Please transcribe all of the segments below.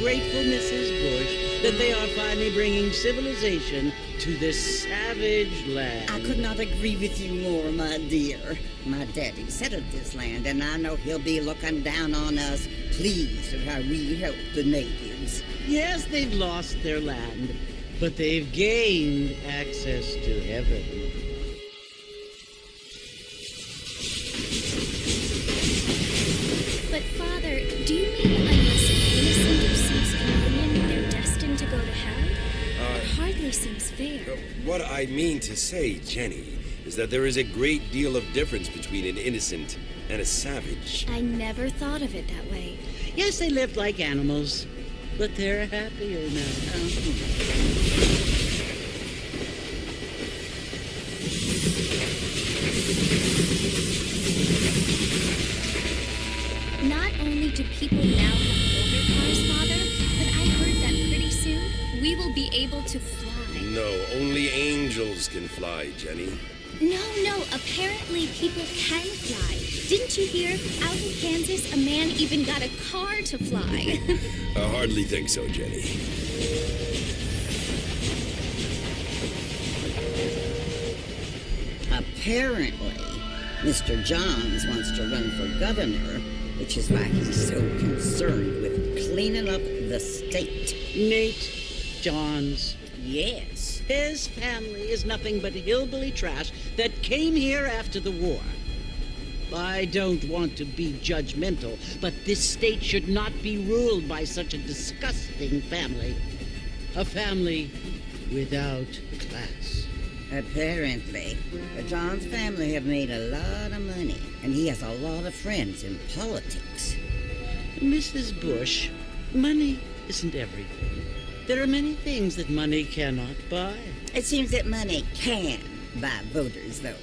Grateful, Mrs. Bush, that they are finally bringing civilization to this savage land. I could not agree with you more, my dear. My daddy settled this land, and I know he'll be looking down on us, pleased at how we help the natives. Yes, they've lost their land, but they've gained access to heaven. But, Father, do you mean unless an innocent receives communion, they're destined to go to hell? It hardly seems fair. What I mean to say, Jenny, is that there is a great deal of difference between an innocent and a savage. I never thought of it that way. Yes, they lived like animals, but they're happier now. Not only do people now have motor cars, Father, but I heard that pretty soon we will be able to fly. No, only angels can fly, Jenny. No, apparently people can fly. Didn't you hear? Out in Kansas, a man even got a car to fly. I hardly think so, Jenny. Apparently, Mr. Johns wants to run for governor, which is why he's so concerned with cleaning up the state. Nate Johns. Yes. His family is nothing but hillbilly trash that came here after the war. I don't want to be judgmental, but this state should not be ruled by such a disgusting family. A family without class. Apparently, the Johns family have made a lot of money, and he has a lot of friends in politics. Mrs. Bush, money isn't everything. There are many things that money cannot buy. It seems that money can buy voters, though.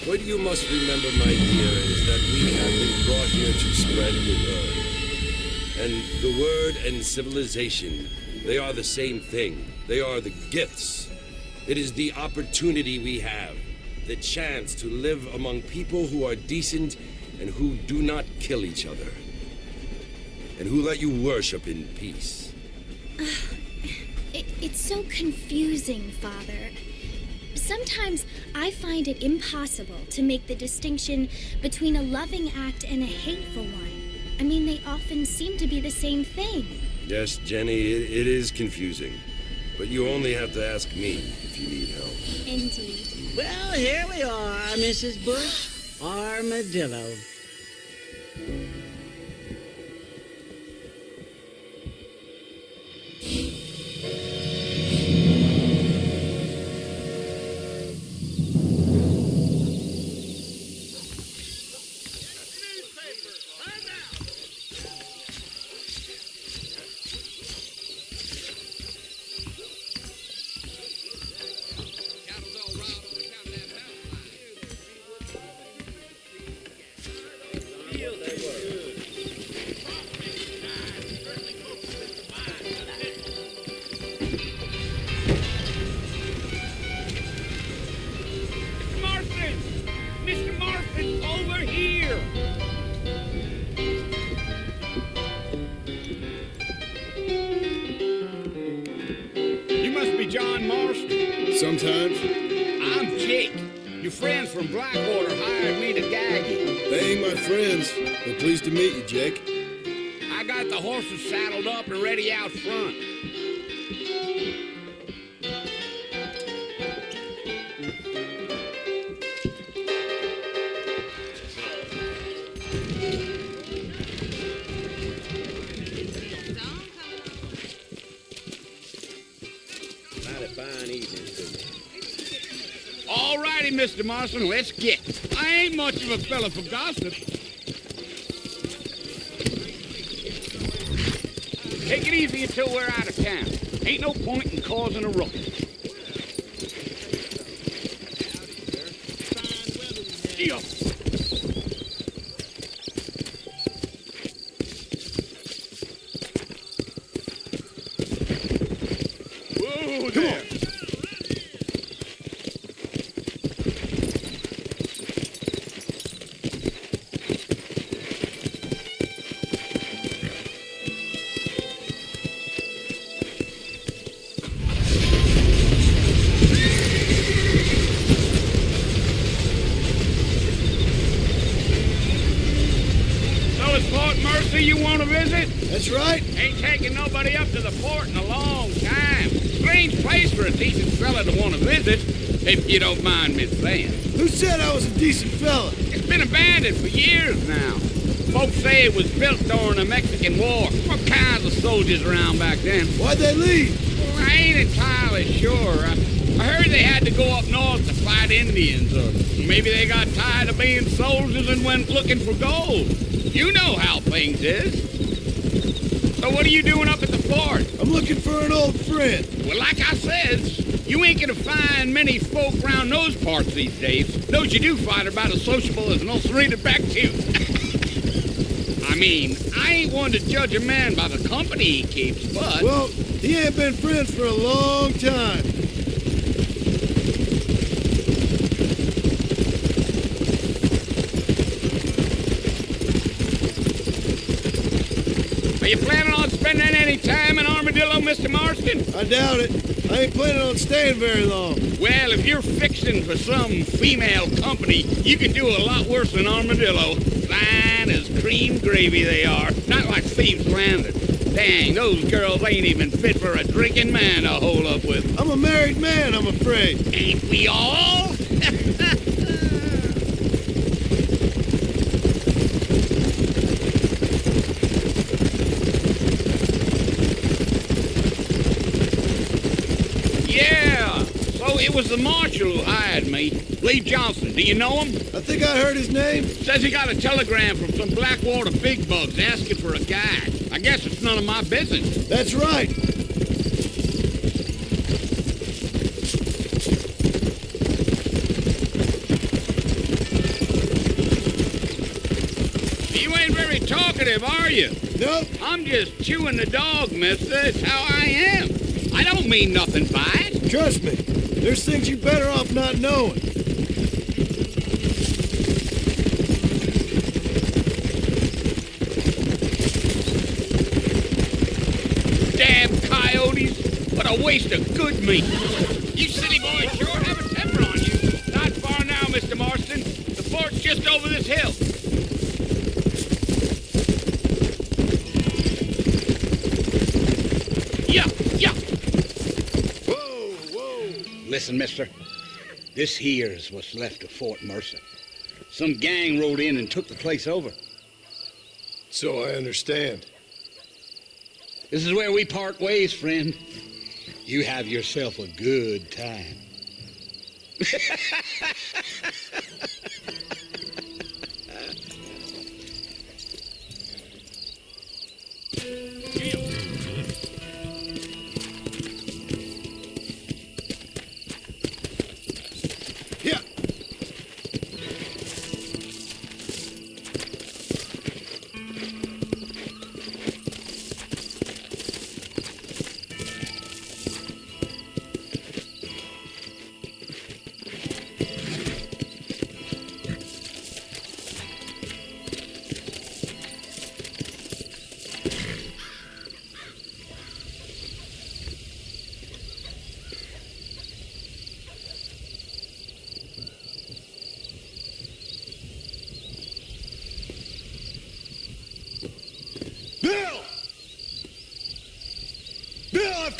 What you must remember, my dear, is that we have been brought here to spread the word. And the word and civilization, they are the same thing. They are the gifts. It is the opportunity we have, the chance to live among people who are decent and who do not kill each other, and who let you worship in peace. It's so confusing, Father. Sometimes I find it impossible to make the distinction between a loving act and a hateful one. I mean, they often seem to be the same thing. Yes, Jenny, it is confusing. But you only have to ask me if you need help. Indeed. Well, here we are, Mrs. Bush. Armadillo. friends from Blackwater hired me to gag you. They ain't my friends. They're pleased to meet you, Jake. I got the horses saddled up and ready out front. All righty, Mr. Marston, let's get. I ain't much of a fella for gossip. Take it easy until we're out of town. Ain't no point in causing a ruckus. Yeah. Whoa there. You want to visit? That's right. Ain't taking nobody up to the port in a long time. Strange place for a decent fella to want to visit, if you don't mind me saying. Who said I was a decent fella? It's been abandoned for years now. Folks say it was built during the Mexican War. What kinds of soldiers around back then? Why'd they leave? Well, I ain't entirely sure. I heard they had to go up north to fight Indians, or maybe they got tired of being soldiers and went looking for gold. You know how things is. So what are you doing up at the fort? I'm looking for an old friend. Well, like I says, you ain't gonna find many folk around those parts these days. Those you do find are about as sociable as an ulcerated back tooth. I mean, I ain't one to judge a man by the company he keeps, but... Well, he ain't been friends for a long time. Are you planning on spending any time in Armadillo, Mr. Marston? I doubt it. I ain't planning on staying very long. Well, if you're fixing for some female company, you can do a lot worse than Armadillo. Fine as cream gravy they are. Not like Thieves Landing. Dang, those girls ain't even fit for a drinking man to hold up with. I'm a married man, I'm afraid. Ain't we all? Yeah, so it was the marshal who hired me. Lee Johnson, do you know him? I think I heard his name. Says he got a telegram from some Blackwater big bugs asking for a guide. I guess it's none of my business. That's right. You ain't very talkative, are you? Nope. I'm just chewing the dog, mister. That's how I am. I don't mean nothing by it. Trust me, there's things you're better off not knowing. Damn coyotes. What a waste of good meat. You city boys sure have a temper on you. Not far now, Mr. Marston. The fort's just over this hill. Yeah. Whoa. Listen, mister. This here's what's left of Fort Mercer. Some gang rode in and took the place over. So I understand. This is where we part ways, friend. You have yourself a good time. Yeah.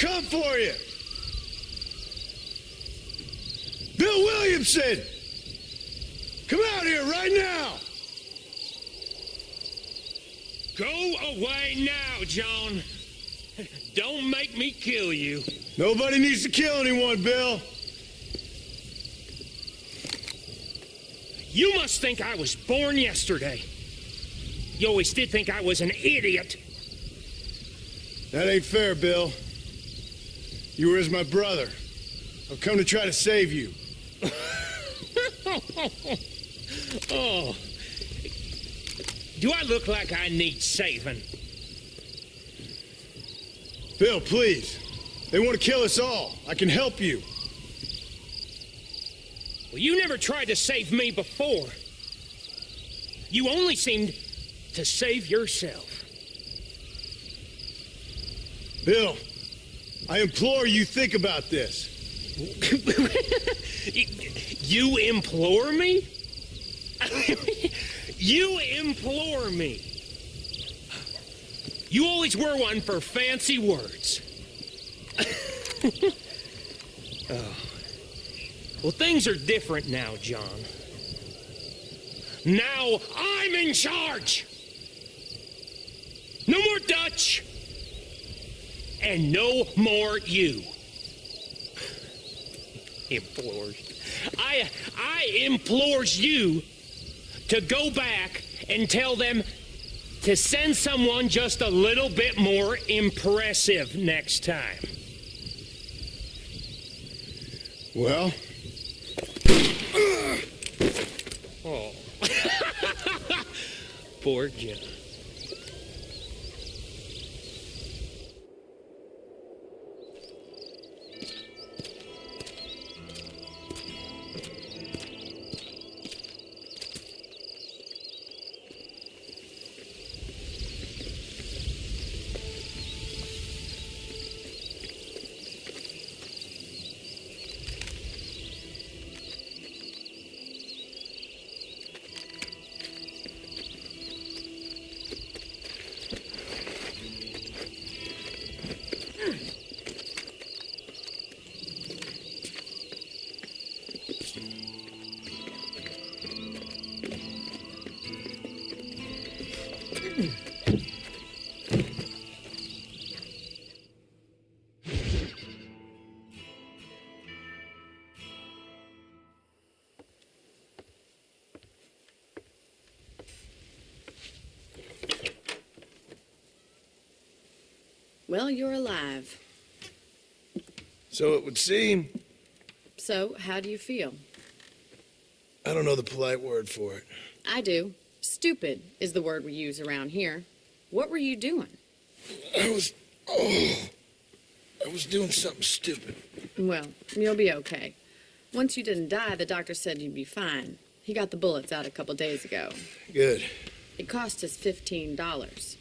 come for you. Bill Williamson! Come out here right now! Go away now, John. Don't make me kill you. Nobody needs to kill anyone, Bill. You must think I was born yesterday. You always did think I was an idiot. That ain't fair, Bill. You were as my brother. I've come to try to save you. Oh. Do I look like I need saving? Bill, please. They want to kill us all. I can help you. Well, you never tried to save me before. You only seemed to save yourself. Bill, I implore you think about this. You implore me? You implore me. You always were one for fancy words. Oh. Well, things are different now, John. Now I'm in charge. No more Dutch. And no more you. Implores. I implores you to go back and tell them to send someone just a little bit more impressive next time. Well? Oh. Poor John. Well, you're alive. So it would seem. So, how do you feel? I don't know the polite word for it. I do. Stupid is the word we use around here. What were you doing? I was doing something stupid. Well, you'll be okay. Once you didn't die, the doctor said you'd be fine. He got the bullets out a couple days ago. Good. It cost us $15.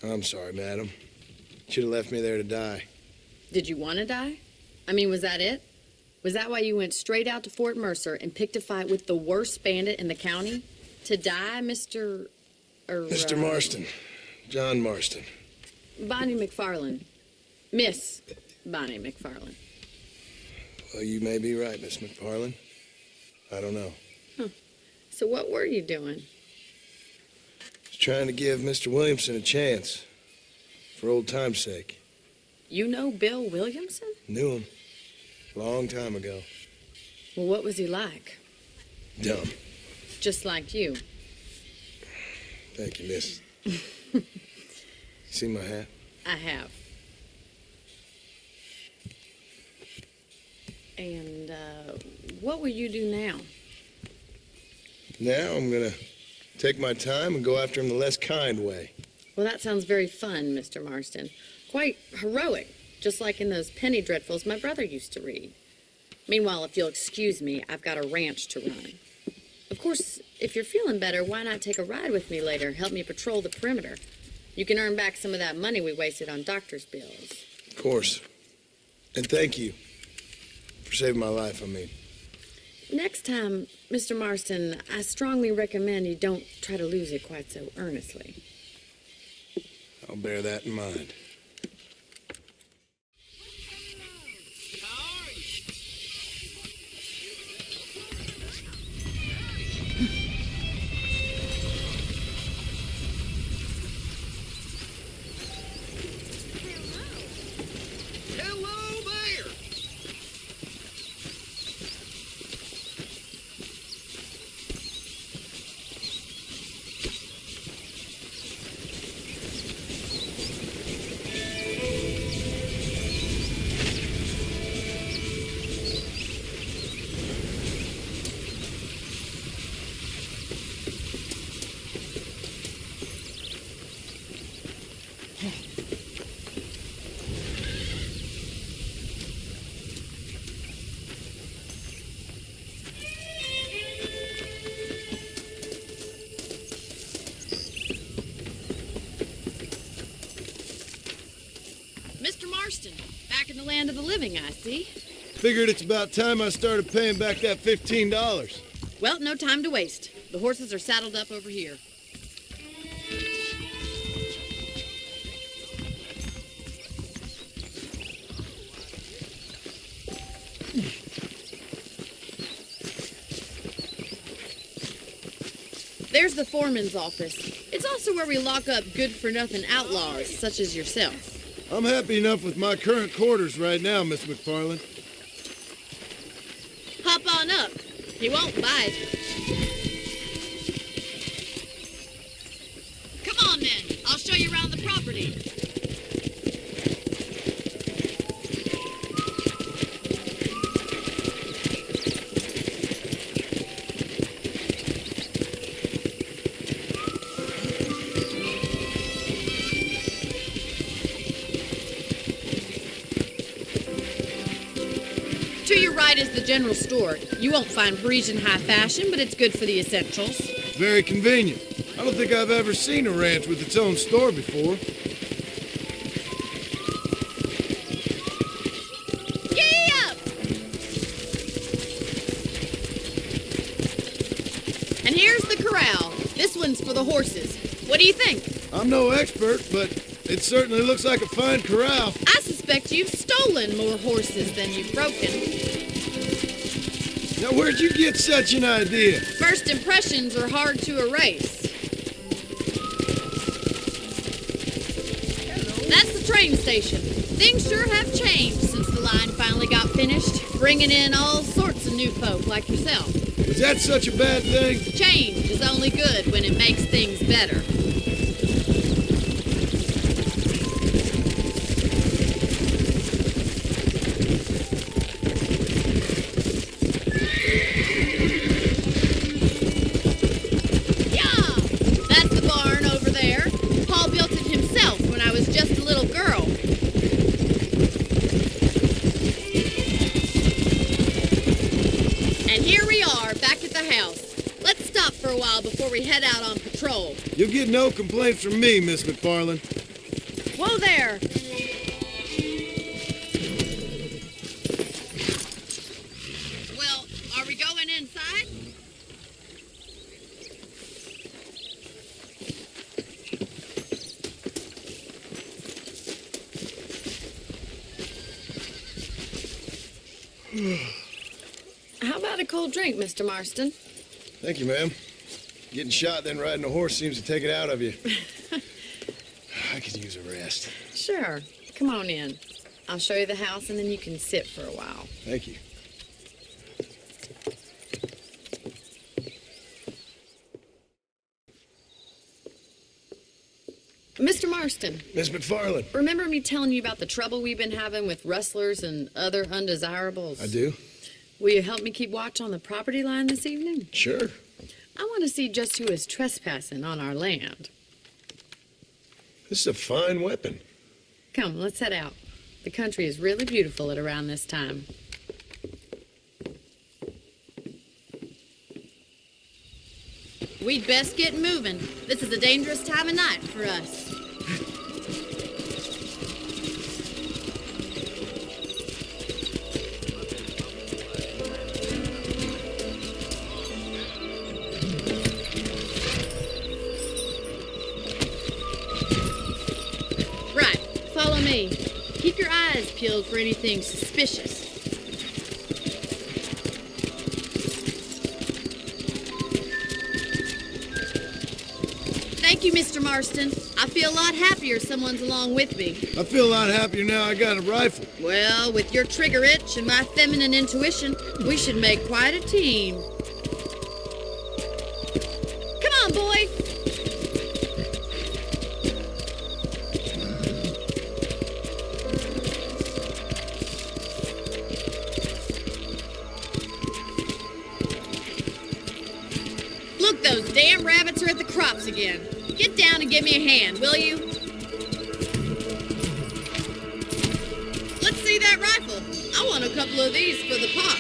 I'm sorry, madam. Should have left me there to die. Did you want to die? I mean, was that it? Was that why you went straight out to Fort Mercer and picked a fight with the worst bandit in the county? To die, Mr. Mr. Marston. John Marston. Bonnie McFarlane. Miss Bonnie McFarlane. Well, you may be right, Miss McFarlane. I don't know. Huh. So what were you doing? Just trying to give Mr. Williamson a chance. For old time's sake. You know Bill Williamson? Knew him. Long time ago. Well, what was he like? Dumb. Just like you. Thank you, miss. See my hat? I have. And, what will you do now? Now I'm gonna take my time and go after him the less kind way. Well, that sounds very fun, Mr. Marston. Quite heroic, just like in those penny dreadfuls my brother used to read. Meanwhile, if you'll excuse me, I've got a ranch to run. Of course, if you're feeling better, why not take a ride with me later? Help me patrol the perimeter. You can earn back some of that money we wasted on doctor's bills. Of course. And thank you for saving my life, I mean. Next time, Mr. Marston, I strongly recommend you don't try to lose it quite so earnestly. I'll bear that in mind. living, I see. Figured it's about time I started paying back that $15. Well, no time to waste. The horses are saddled up over here. There's the foreman's office. It's also where we lock up good-for-nothing outlaws, such as yourself. I'm happy enough with my current quarters right now, Miss McFarland. Hop on up. He won't bite. Come on, then. I'll show you around the property. To your right is the general store. You won't find Parisian high fashion, but it's good for the essentials. Very convenient. I don't think I've ever seen a ranch with its own store before. Giddy up! And here's the corral. This one's for the horses. What do you think? I'm no expert, but it certainly looks like a fine corral. I suspect you've stolen more horses than you've broken. Now, where'd you get such an idea? First impressions are hard to erase. That's the train station. Things sure have changed since the line finally got finished, bringing in all sorts of new folk like yourself. Is that such a bad thing? Change is only good when it makes things better. Before we head out on patrol. You'll get no complaints from me, Miss McFarland. Whoa there! Well, are we going inside? How about a cold drink, Mr. Marston? Thank you, ma'am. Getting shot, then riding a horse seems to take it out of you. I could use a rest. Sure. Come on in. I'll show you the house, and then you can sit for a while. Thank you. Mr. Marston. Miss McFarland. Remember me telling you about the trouble we've been having with rustlers and other undesirables? I do. Will you help me keep watch on the property line this evening? Sure. I want to see just who is trespassing on our land. This is a fine weapon. Come, let's head out. The country is really beautiful at around this time. We'd best get moving. This is a dangerous time of night for us. Keep your eyes peeled for anything suspicious. Thank you, Mr. Marston. I feel a lot happier someone's along with me. I feel a lot happier now I got a rifle. Well, with your trigger itch and my feminine intuition, we should make quite a team. Come on, boy. Those damn rabbits are at the crops again. Get down and give me a hand, will you? Let's see that rifle. I want a couple of these for the pot.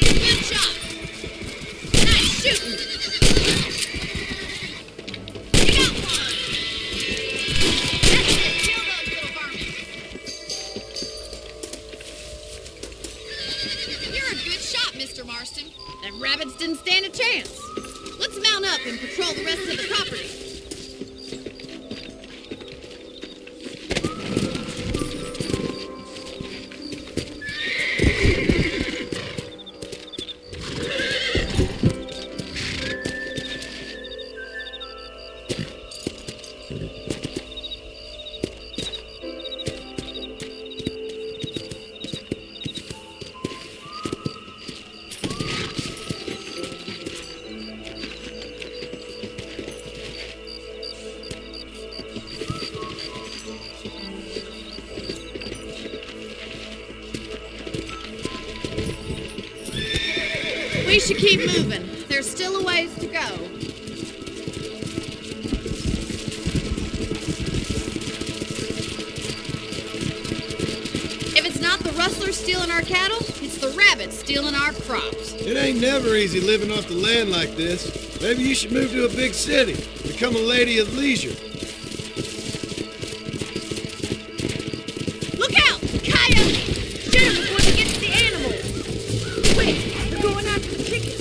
Good shot. Nice shooting. You got one. That's it. Kill those little vermin. Mr. Marston. Them rabbits didn't stand a chance. Let's mount up and patrol the rest of the property. We should keep moving. There's still a ways to go. If it's not the rustlers stealing our cattle, it's the rabbits stealing our crops. It ain't never easy living off the land like this. Maybe you should move to a big city. Become a lady of leisure. Look out! Coyotes! Shoot 'em before they get to the animals! Wait, they're going after the chickens.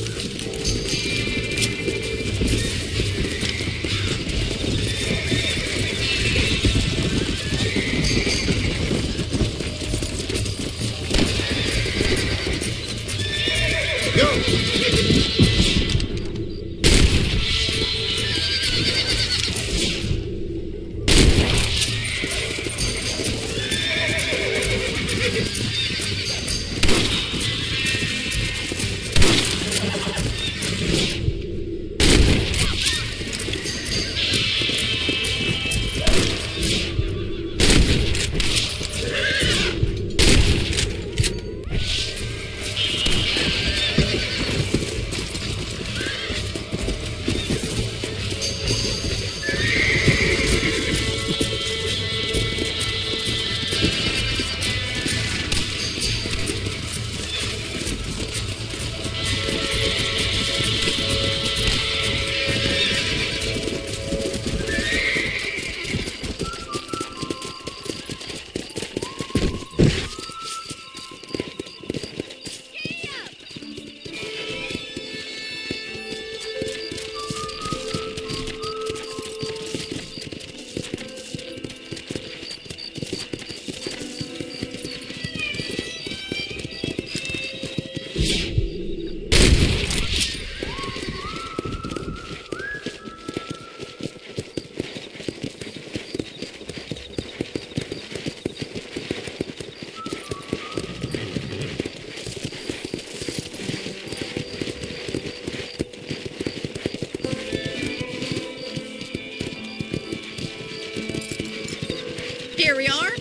Here we are.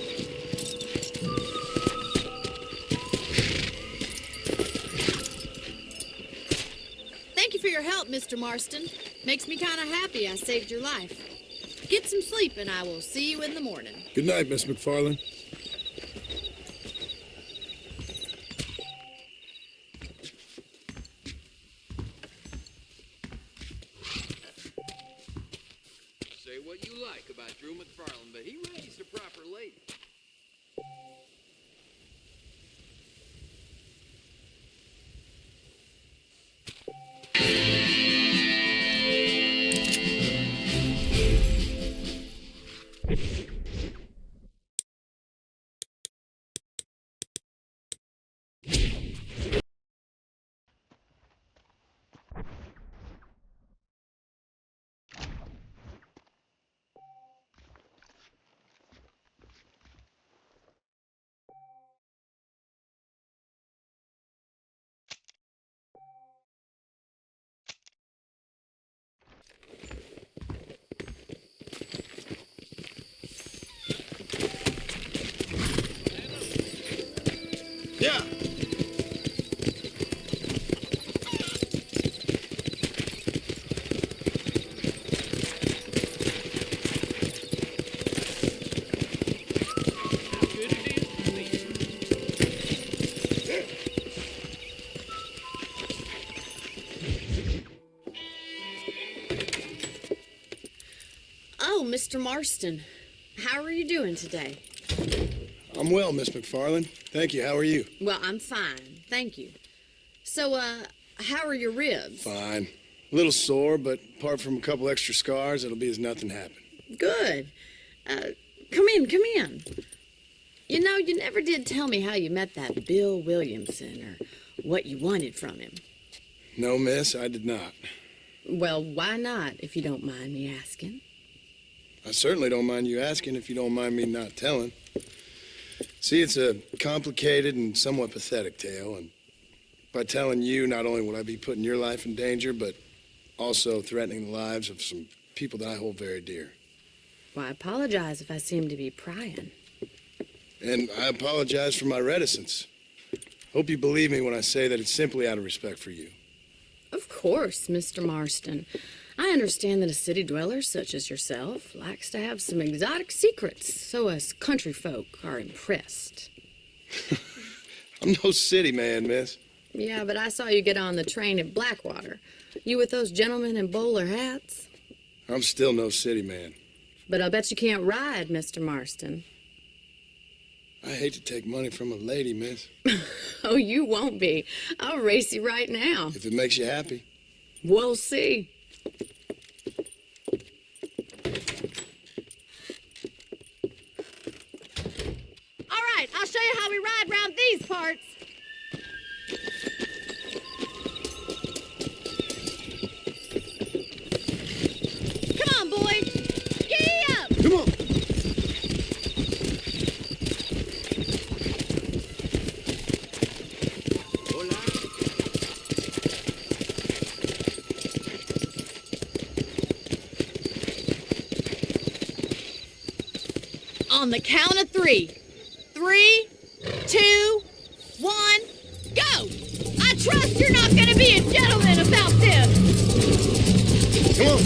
Thank you for your help, Mr. Marston. Makes me kind of happy I saved your life. Get some sleep and I will see you in the morning. Good night, Miss McFarland. Say what you like about Drew McFarland, but he raised a proper lady. Yeah. Oh, Mr. Marston, how are you doing today? I'm well, Miss McFarland. Thank you. How are you? Well, I'm fine, thank you. So, how are your ribs? Fine. A little sore, but apart from a couple extra scars, it'll be as nothing happened. Good. Come in. You know, you never did tell me how you met that Bill Williamson or what you wanted from him. No, miss, I did not. Well, why not, if you don't mind me asking? I certainly don't mind you asking if you don't mind me not telling. See, it's a complicated and somewhat pathetic tale, and by telling you, not only will I be putting your life in danger, but also threatening the lives of some people that I hold very dear. Well, I apologize if I seem to be prying. And I apologize for my reticence. Hope you believe me when I say that it's simply out of respect for you. Of course, Mr. Marston. I understand that a city dweller such as yourself likes to have some exotic secrets, so us country folk are impressed. I'm no city man, miss. Yeah, but I saw you get on the train at Blackwater. You with those gentlemen in bowler hats? I'm still no city man. But I'll bet you can't ride, Mr. Marston. I hate to take money from a lady, miss. Oh, you won't be. I'll race you right now. If it makes you happy. We'll see. All right, I'll show you how we ride round these parts. Come on, boys. Giddy up. Come on. On the count of 3. 3, 2, 1, go! I trust you're not gonna be a gentleman about this. Come on.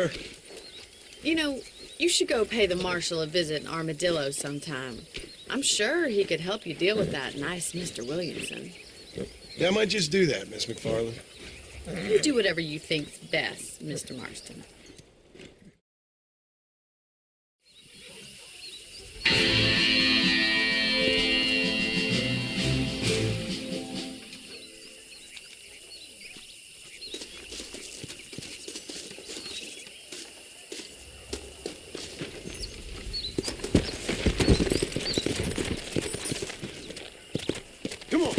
sir. You know, you should go pay the marshal a visit in Armadillo sometime. I'm sure he could help you deal with that nice Mr. Williamson. Yeah, I might just do that, Miss McFarland. You do whatever you think's best, Mr. Marston. Come on.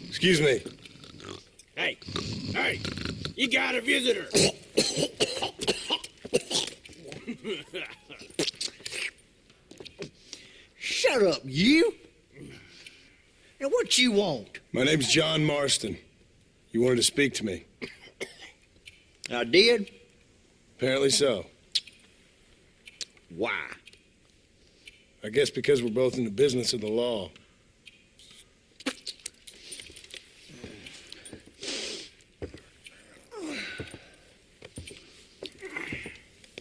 Excuse me. Hey, hey, you got a visitor. Shut up, you. Now, what you want? My name's John Marston. You wanted to speak to me. I did? Apparently so. Why? I guess because we're both in the business of the law.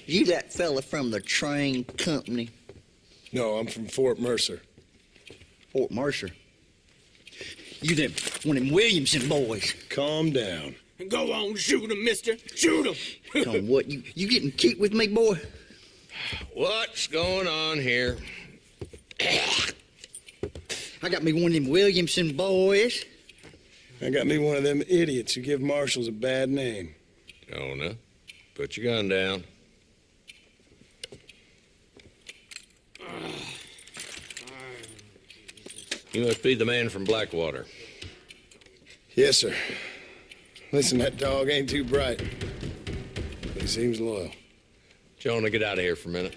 You that fella from the train company? No, I'm from Fort Mercer. Fort Mercer? You them, one of them Williamson boys. Calm down. Go on, shoot him, mister. Shoot him. Come on, what, you getting cute with me, boy? What's going on here? I got me one of them Williamson boys. I got me one of them idiots who give marshals a bad name. Oh, no. Put your gun down. You must be the man from Blackwater. Yes, sir. Listen, that dog ain't too bright, but he seems loyal. Jonah, get out of here for a minute.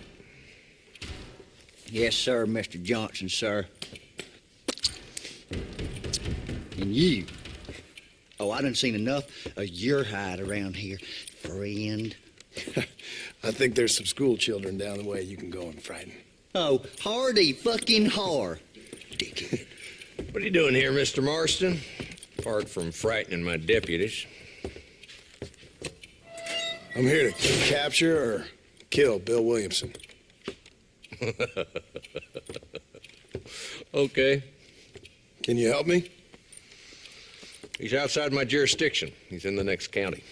Yes, sir, Mr. Johnson, sir. And you. Oh, I done seen enough of your hide around here, friend. I think there's some school children down the way you can go and frighten. Oh, hardy fucking har. Dickhead. What are you doing here, Mr. Marston? Apart from frightening my deputies. I'm here to capture or kill Bill Williamson. Okay. Can you help me? He's outside my jurisdiction. He's in the next county.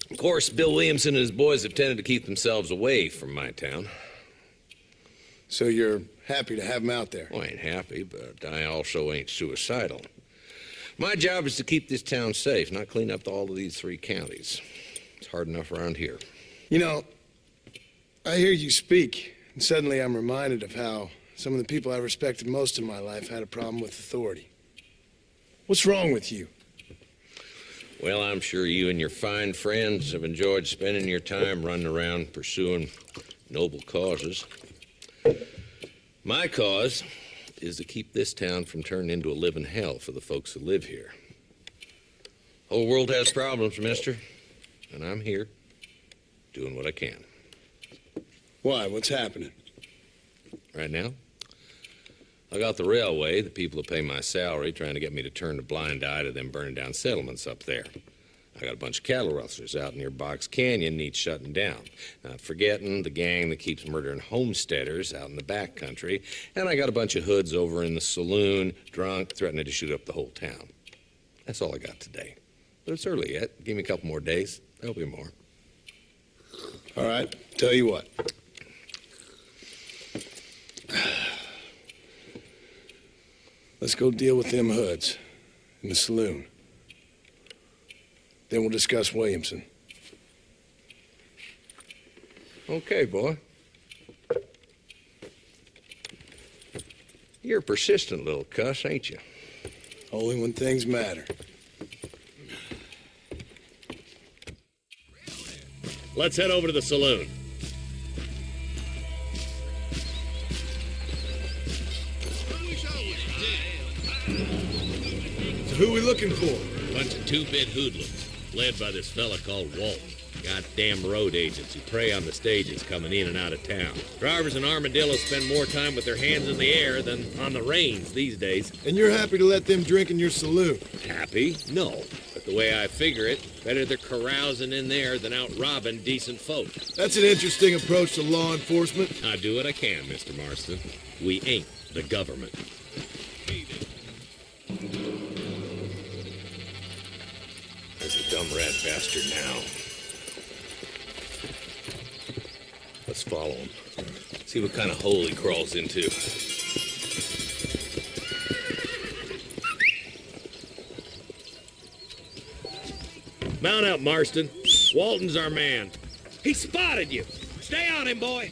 Of course, Bill Williamson and his boys have tended to keep themselves away from my town. So you're happy to have him out there? Well, I ain't happy, but I also ain't suicidal. My job is to keep this town safe, not clean up all of these 3 counties. It's hard enough around here. You know, I hear you speak, and suddenly I'm reminded of how some of the people I respected most in my life had a problem with authority. What's wrong with you? Well, I'm sure you and your fine friends have enjoyed spending your time running around pursuing noble causes. My cause is to keep this town from turning into a living hell for the folks who live here. Whole world has problems, mister, and I'm here doing what I can. Why? What's happening? Right now, I got the railway, the people who pay my salary, trying to get me to turn a blind eye to them burning down settlements up there. I got a bunch of cattle rustlers out near Box Canyon needs shutting down. Not forgetting the gang that keeps murdering homesteaders out in the back country. And I got a bunch of hoods over in the saloon, drunk, threatening to shoot up the whole town. That's all I got today. But it's early yet. Give me a couple more days. There'll be more. All right, tell you what. Let's go deal with them hoods in the saloon. Then we'll discuss Williamson. Okay, boy. You're a persistent little cuss, ain't you? Only when things matter. Let's head over to the saloon. So who are we looking for? Bunch of two-bit hoodlums, led by this fella called Walton. Goddamn road agents who prey on the stages coming in and out of town. Drivers in Armadillo spend more time with their hands in the air than on the reins these days. And you're happy to let them drink in your saloon? Happy? No. But the way I figure it, better they're carousing in there than out robbing decent folk. That's an interesting approach to law enforcement. I do what I can, Mr. Marston. We ain't the government. There's a dumb rat bastard now. Let's follow him. See what kind of hole he crawls into. Mount up, Marston. Walton's our man. He spotted you. Stay on him, boy.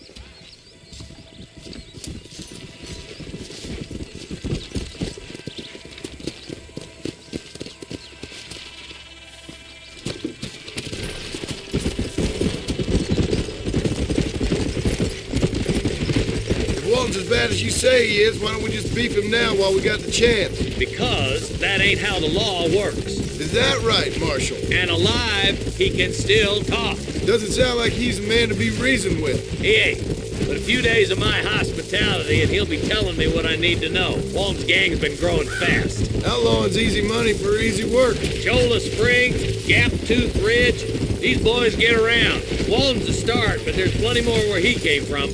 As bad as you say he is, why don't we just beef him now while we got the chance? Because that ain't how the law works. Is that right, Marshal? And alive, he can still talk. Doesn't sound like he's a man to be reasoned with. He ain't. But a few days of my hospitality and he'll be telling me what I need to know. Walton's gang's been growing fast. Outlawing's easy money for easy work. Shola Springs, Gap Tooth Ridge, these boys get around. Walton's the start, but there's plenty more where he came from.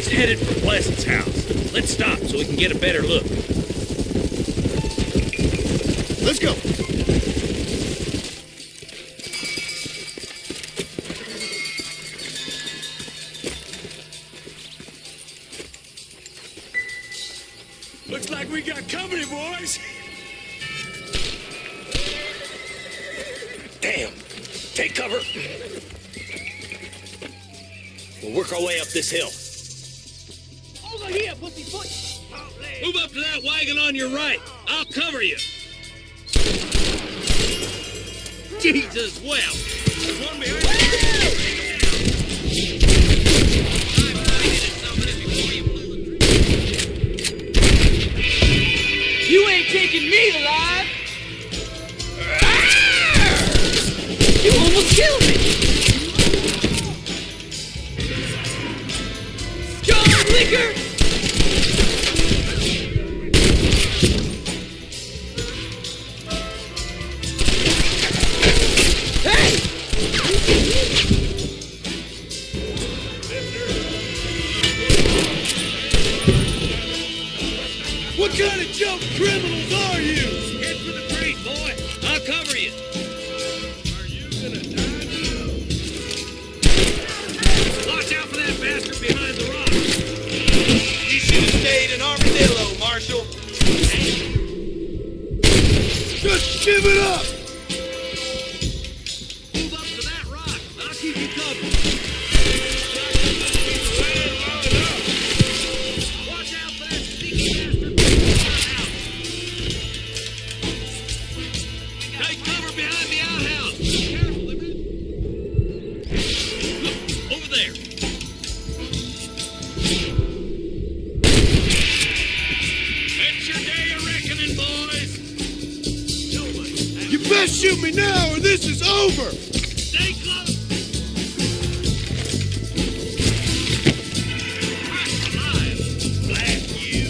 Headed for Pleasant's house. Let's stop so we can get a better look. Let's go. Looks like we got company, boys. Damn. Take cover. We'll work our way up this hill. Over here, pussyfoot. Move up to that wagon on your right. I'll cover you. Jesus, well. There's one behind you. You ain't taking me alive. You almost killed me. Strong liquor. What kind of junk criminals are you? Head for the creek, boy. I'll cover you. Are you gonna die now? Watch out for that bastard behind the rock. You should have stayed in Armadillo, Marshal. Just give it up! Move up to that rock. I'll keep you covered. Watch out for that sneaky bastard behind the outhouse. Take cover behind the outhouse. Careful, look, over there. It's your day of reckoning, boys. You best shoot me now or this is over! Stay close. Alive. Blast you.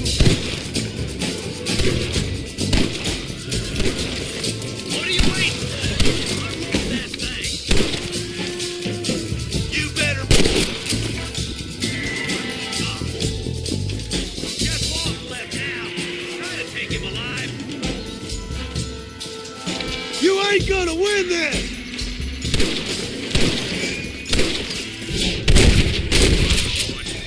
What are you waiting for? Unload that thing. You better. Just walk left now. Try to take him alive. You ain't gonna win this!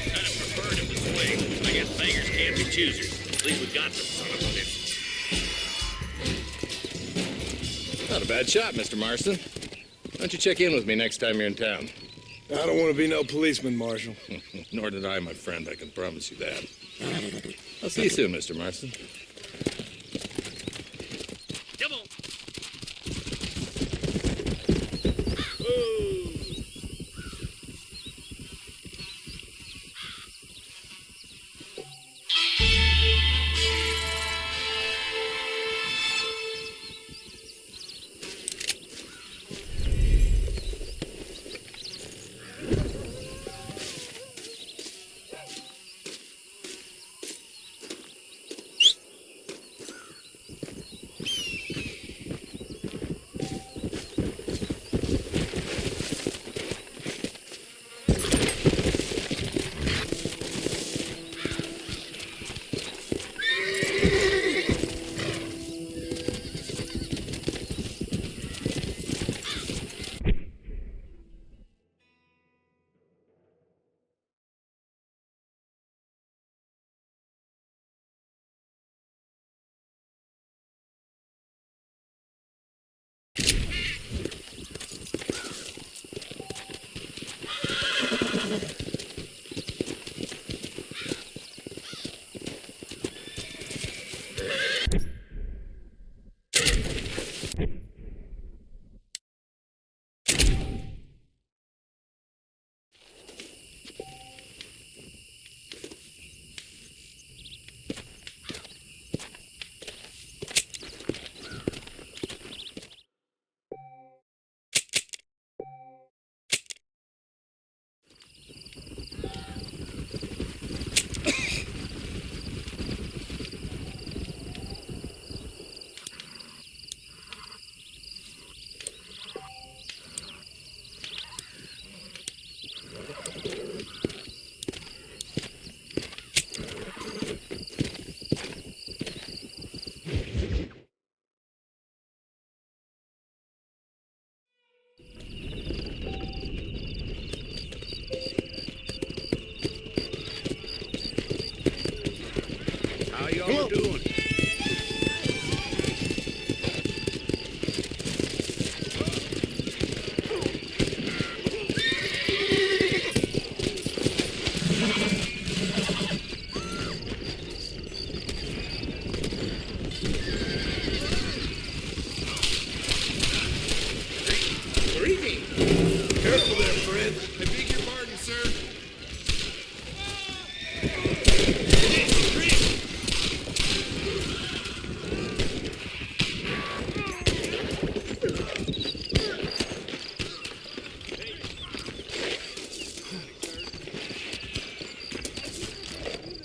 Kind of preferred him this way. I guess beggars can't be choosers. At least we got the son of a bitch. Not a bad shot, Mr. Marston. Why don't you check in with me next time you're in town? I don't want to be no policeman, Marshal. Nor did I, my friend. I can promise you that. I'll see you soon, Mr. Marston. Come on. How y'all doing? Careful there, friend. I beg your pardon, sir.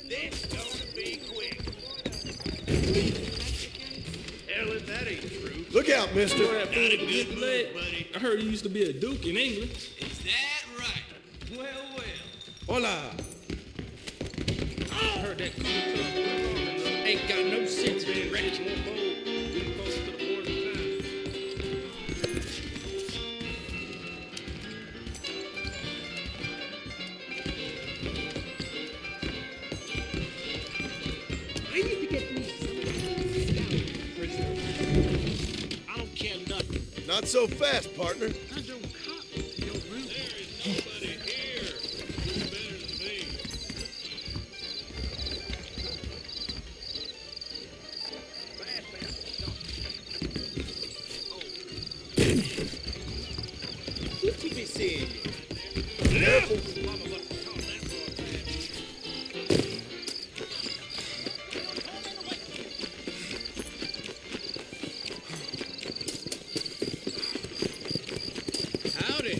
This gonna be quick. Ellen, that ain't true. Look out, mister. Not a good look, buddy. I heard he used to be a duke in England. Is that right? Well, well. Hola. I heard that ain't got no sense in direction. I need to get me I don't care nothing. Not so fast, partner. I don't cop. No room. There is nobody here who's better than me. What you be saying? Careful. Howdy.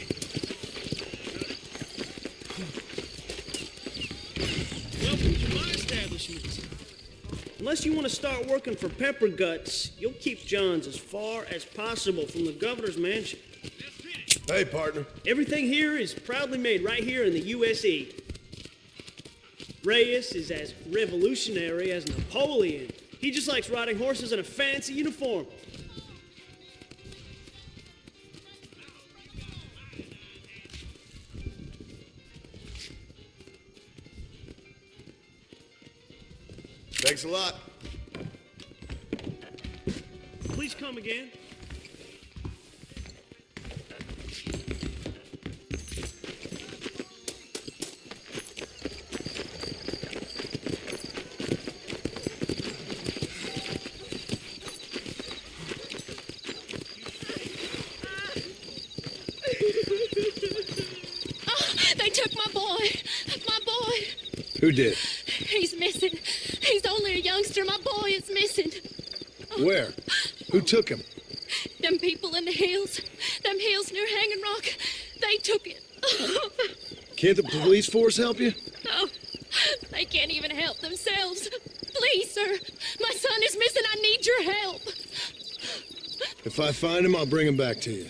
Welcome to my establishment. Unless you want to start working for Pepper Guts, you'll keep John's as far as possible from the governor's mansion. Hey, partner. Everything here is proudly made right here in the USA. Reyes is as revolutionary as Napoleon. He just likes riding horses in a fancy uniform. Thanks a lot. Please come again. They took my boy. My boy. Who did? He's missing. He's only a youngster. My boy is missing. Where? Who took him? Them people in the hills. Them hills near Hanging Rock. They took it. Can't the police force help you? No. They can't even help themselves. Please, sir. My son is missing. I need your help. If I find him, I'll bring him back to you.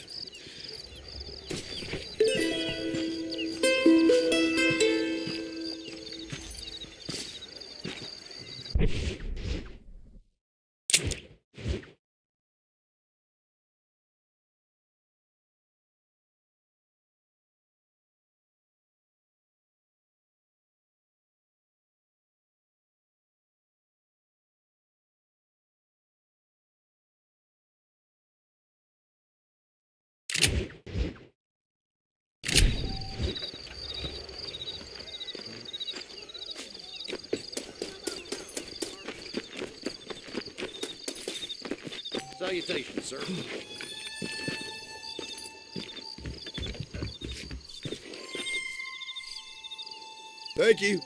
Salutations, sir. Thank you.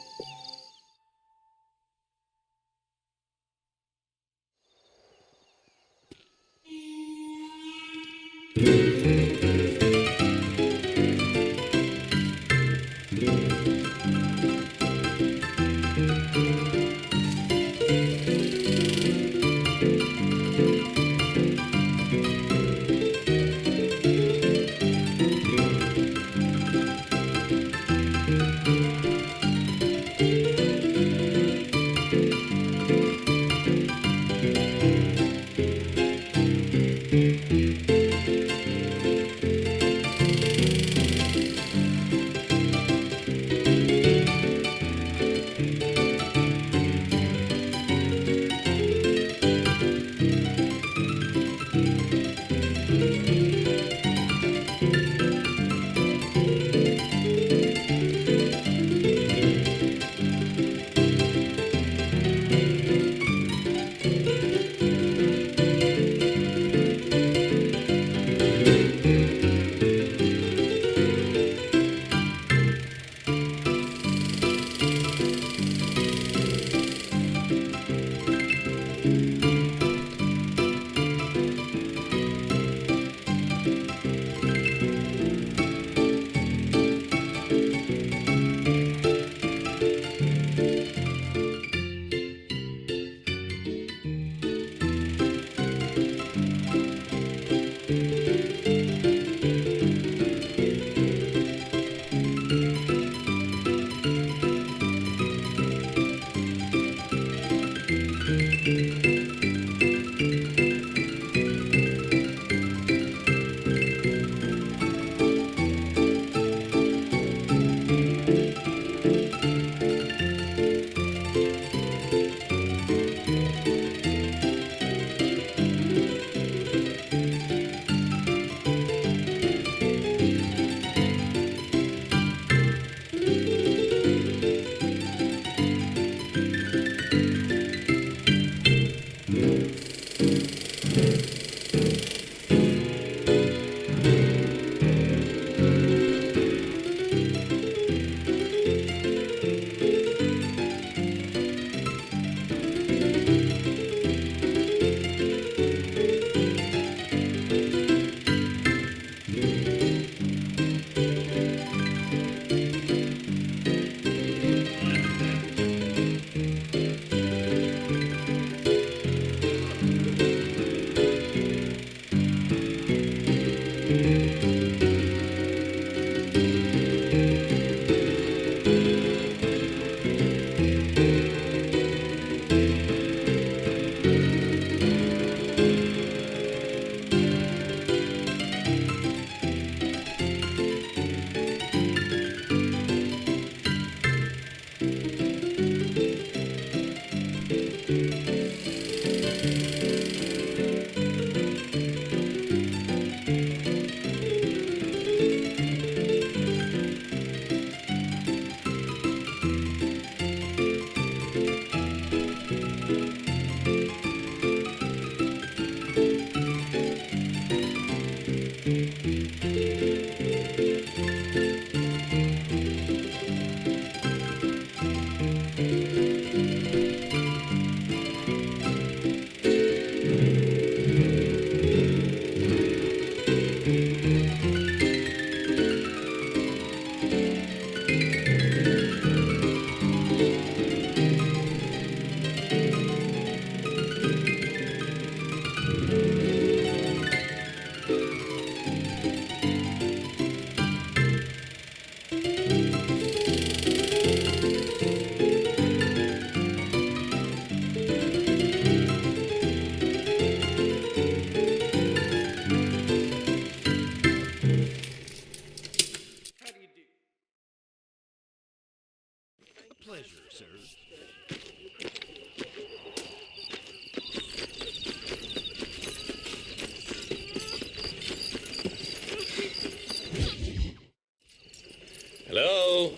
Hello?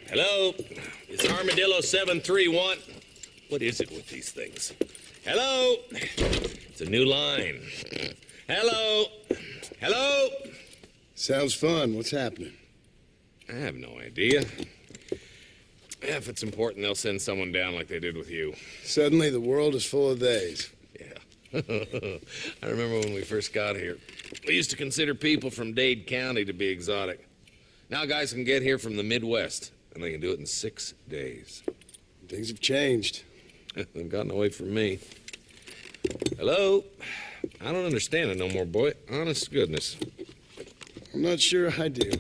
Hello? It's Armadillo 731. What is it with these things? Hello? It's a new line. Hello? Hello? Sounds fun. What's happening? I have no idea. If it's important, they'll send someone down like they did with you. Suddenly, the world is full of theys. Yeah. I remember when we first got here. We used to consider people from Dade County to be exotic. Now guys can get here from the Midwest, and they can do it in 6 days. Things have changed. They've gotten away from me. Hello? I don't understand it no more, boy. Honest to goodness. I'm not sure I do.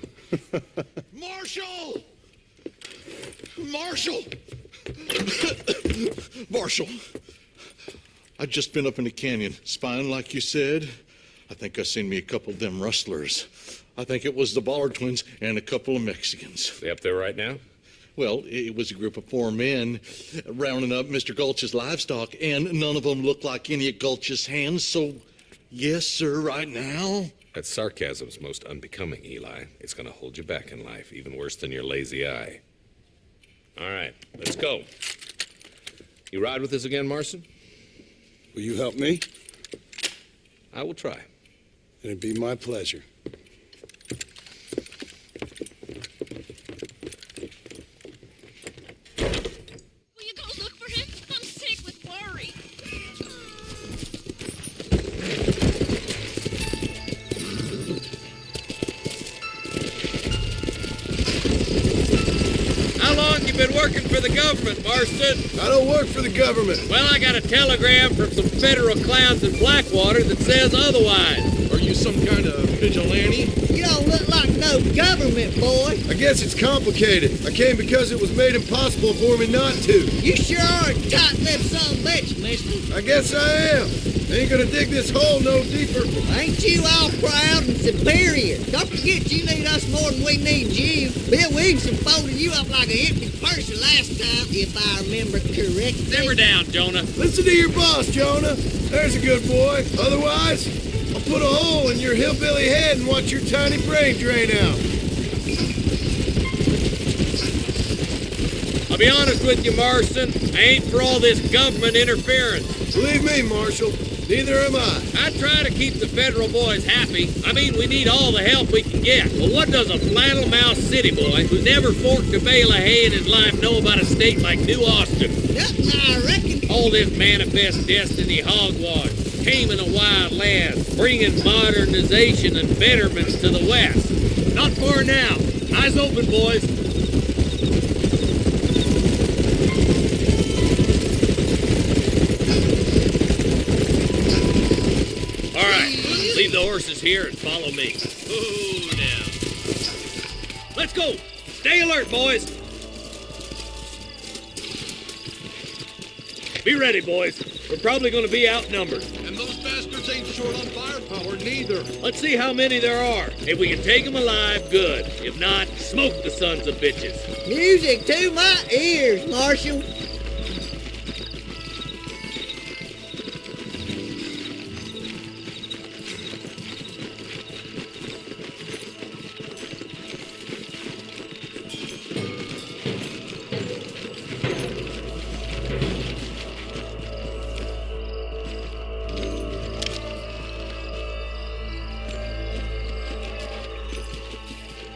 Marshal! Marshal! Marshal! I've just been up in the canyon, spying like you said. I think I seen me a couple of them rustlers. I think it was the Ballard twins and a couple of Mexicans. They up there right now? Well, it was a group of 4 men rounding up Mr. Gulch's livestock, and none of them looked like any of Gulch's hands, so yes, sir, right now. That sarcasm's most unbecoming, Eli. It's gonna hold you back in life, even worse than your lazy eye. All right, let's go. You ride with us again, Marston? Will you help me? I will try. It'd be my pleasure. Will you go look for him? I'm sick with worry. How long you been working for the government, Marston? I don't work for the government. Well, I got a telegram from some federal clowns in Blackwater that says otherwise. Are you some kind of vigilante? You don't look like no government, boy. I guess it's complicated. I came because it was made impossible for me not to. You sure are a tight-lipped son of a bitch, mister. I guess I am. Ain't gonna dig this hole no deeper. Ain't you all proud and superior? Don't forget you need us more than we need you. Bill Williamson folded you up like an empty person last time, if I remember correctly. Simmer down, Jonah. Listen to your boss, Jonah. There's a good boy. Otherwise, I'll put a hole in your hillbilly head and watch your tiny brain drain out. I'll be honest with you, Marston. I ain't for all this government interference. Believe me, Marshal, neither am I. I try to keep the federal boys happy. I mean, we need all the help we can get. Well, what does a flannel-mouthed city boy who never forked a bale of hay in his life know about a state like New Austin? Nothing, I reckon. Oh, all this manifest destiny hogwash came in a wild land, bringing modernization and betterments to the West. Not far now. Eyes open, boys. All right, leave the horses here and follow me. Ooh, now. Let's go. Stay alert, boys. Be ready, boys. We're probably going to be outnumbered. And those bastards ain't short on firepower, neither. Let's see how many there are. If we can take them alive, good. If not, smoke the sons of bitches. Music to my ears, Marshal.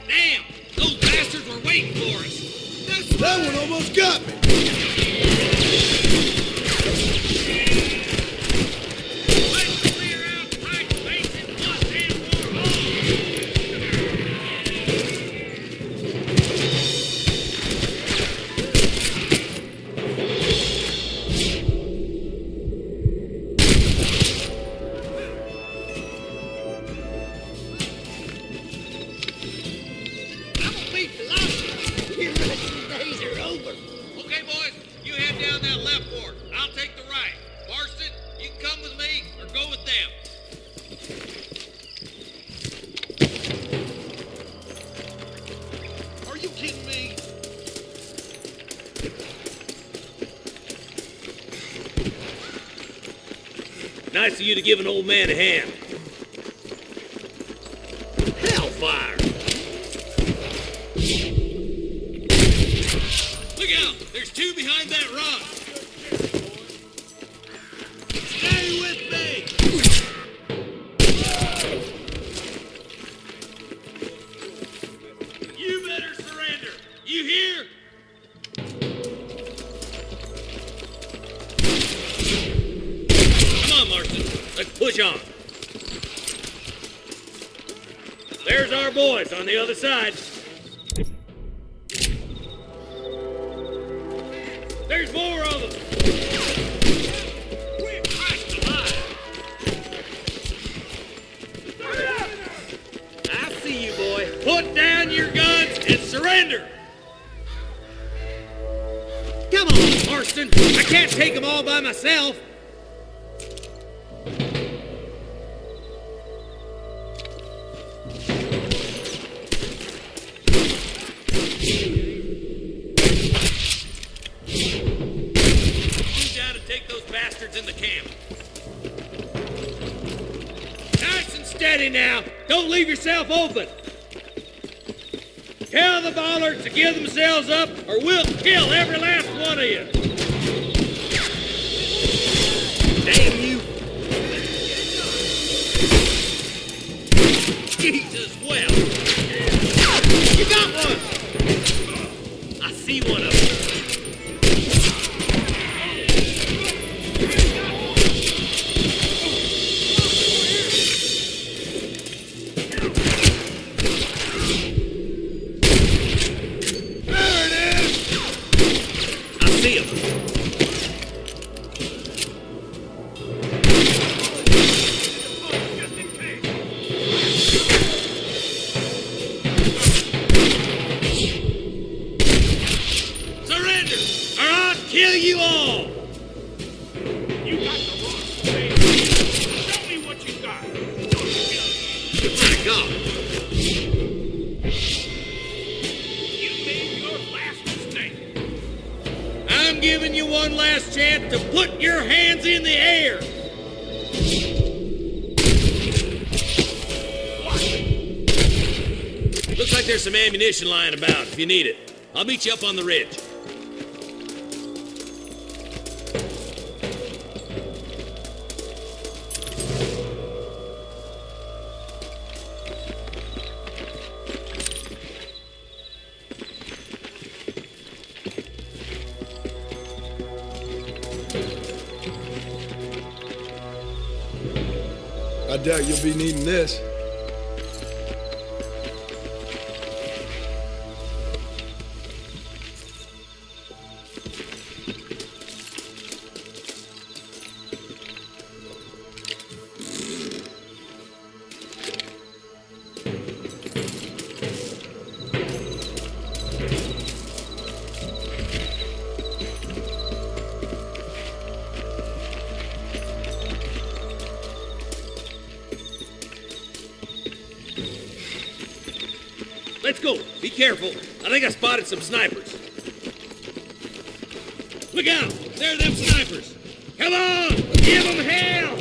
Damn! Those bastards were waiting for us. That one almost got me. Okay, boys, you head down that left fork. I'll take the right. Marston, you can come with me or go with them. Are you kidding me? Nice of you to give an old man a hand. Hellfire! Look out! There's two behind that rock! Stay with me! You better surrender! You hear? Come on, Marston. Let's push on. There's our boys on the other side. There's more of them. We're crushed alive. I see you, boy. Put down your guns and surrender. Come on, Marston. I can't take them all by myself. In the camp. Nice and steady now. Don't leave yourself open. Tell the bollards to give themselves up or we'll kill every last one of you. Damn you. Jesus, well. You got one. I see one of them. I'm giving you one last chance to put your hands in the air. Looks like there's some ammunition lying about if you need it. I'll meet you up on the ridge. I doubt you'll be needing this. Let's go. Be careful. I think I spotted some snipers. Look out! There are them snipers! Come on! Give them hell!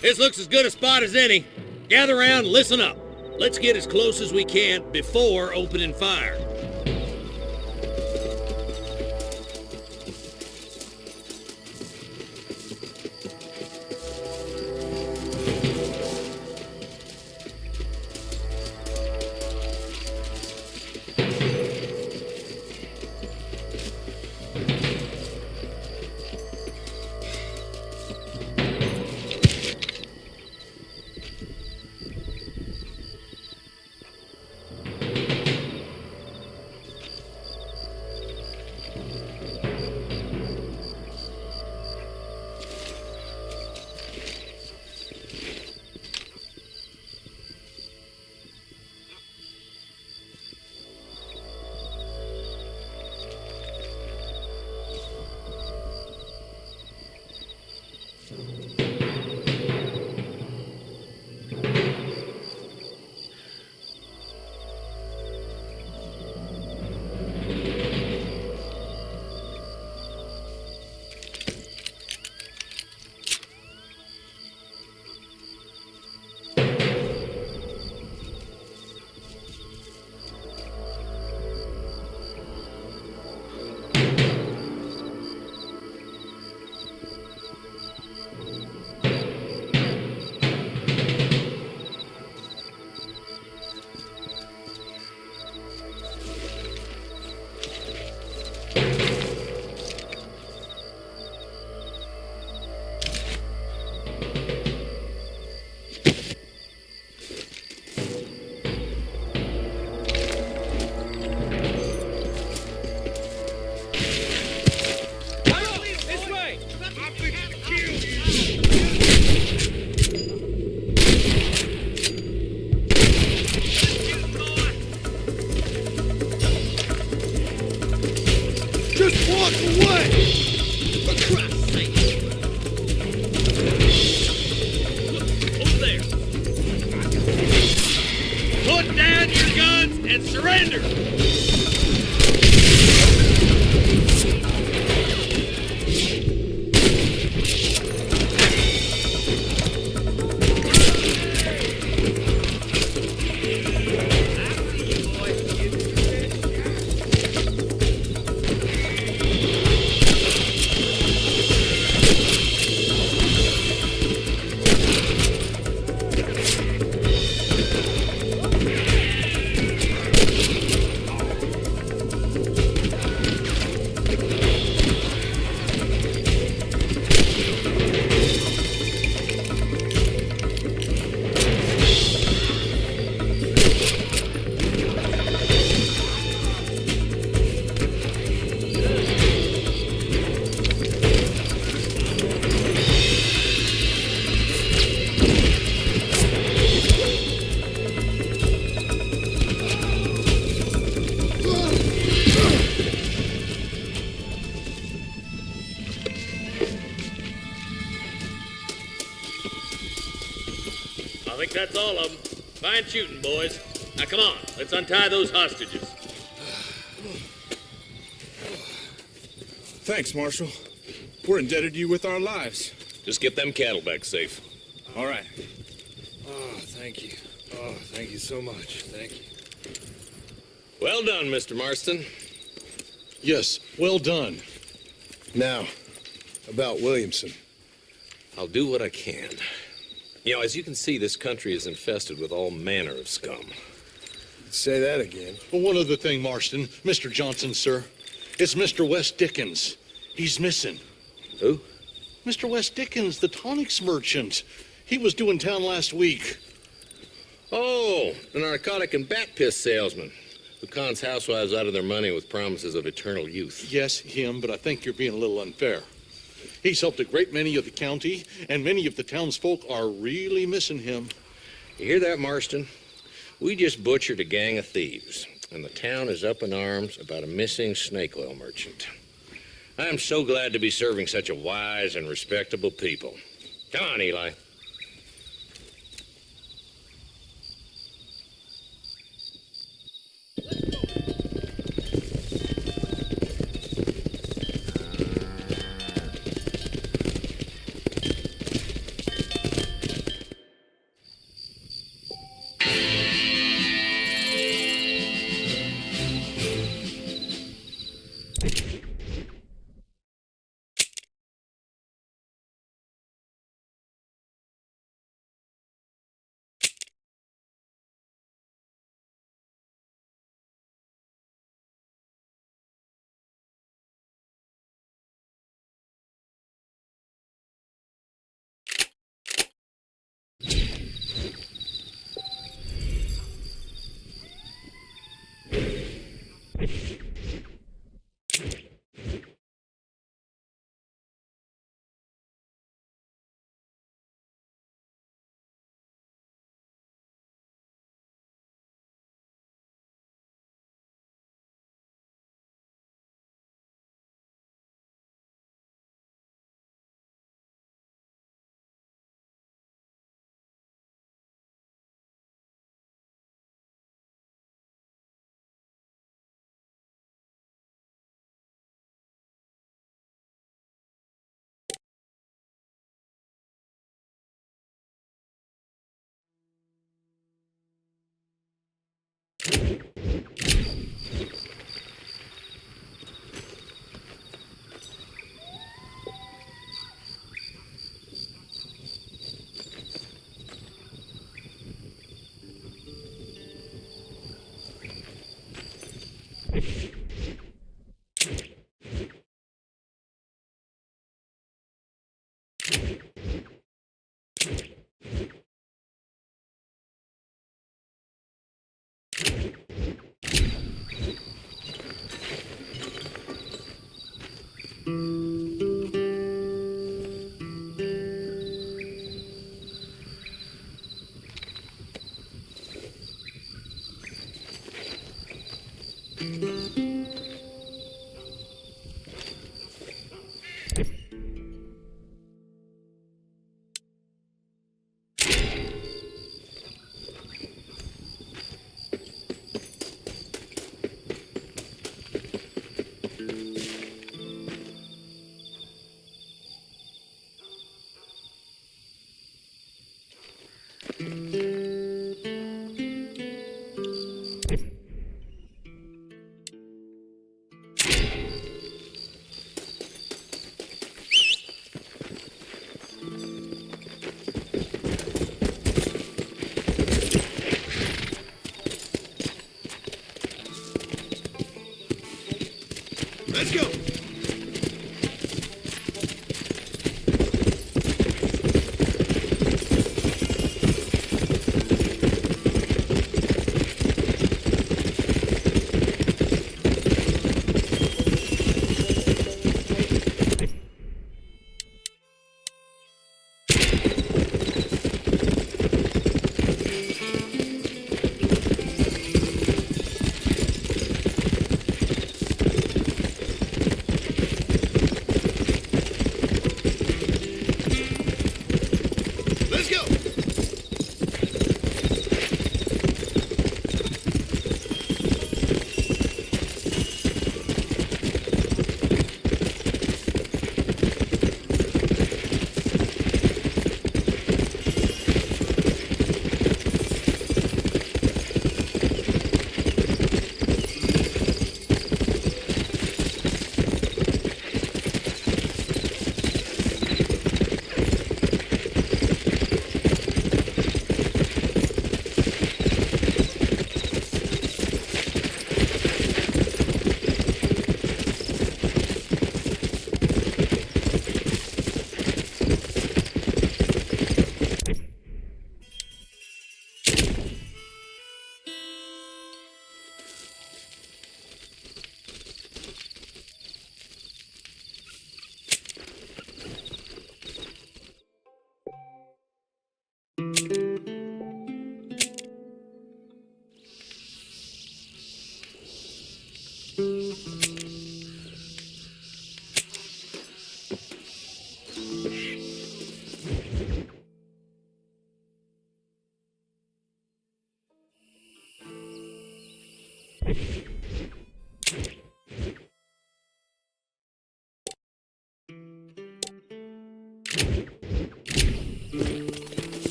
This looks as good a spot as any. Gather around and listen up. Let's get as close as we can before opening fire. think that's all of them. Fine shooting, boys. Now come on, let's untie those hostages. Thanks, Marshal. We're indebted to you with our lives. Just get them cattle back safe. All right. Oh, thank you. Oh, thank you so much. Thank you. Well done, Mr. Marston. Yes, well done. Now, about Williamson. I'll do what I can. You know, as you can see, this country is infested with all manner of scum. Say that again. Well, one other thing, Marston. Mr. Johnson, sir. It's Mr. West Dickens. He's missing. Who? Mr. West Dickens, the tonics merchant. He was due in town last week. Oh, the narcotic and bat piss salesman who cons housewives out of their money with promises of eternal youth. Yes, him, but I think you're being a little unfair. He's helped a great many of the county, and many of the townsfolk are really missing him. You hear that, Marston? We just butchered a gang of thieves, and the town is up in arms about a missing snake oil merchant. I am so glad to be serving such a wise and respectable people. Come on, Eli.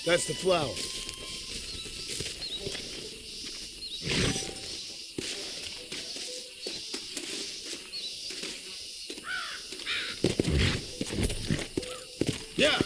That's the flower. Yeah.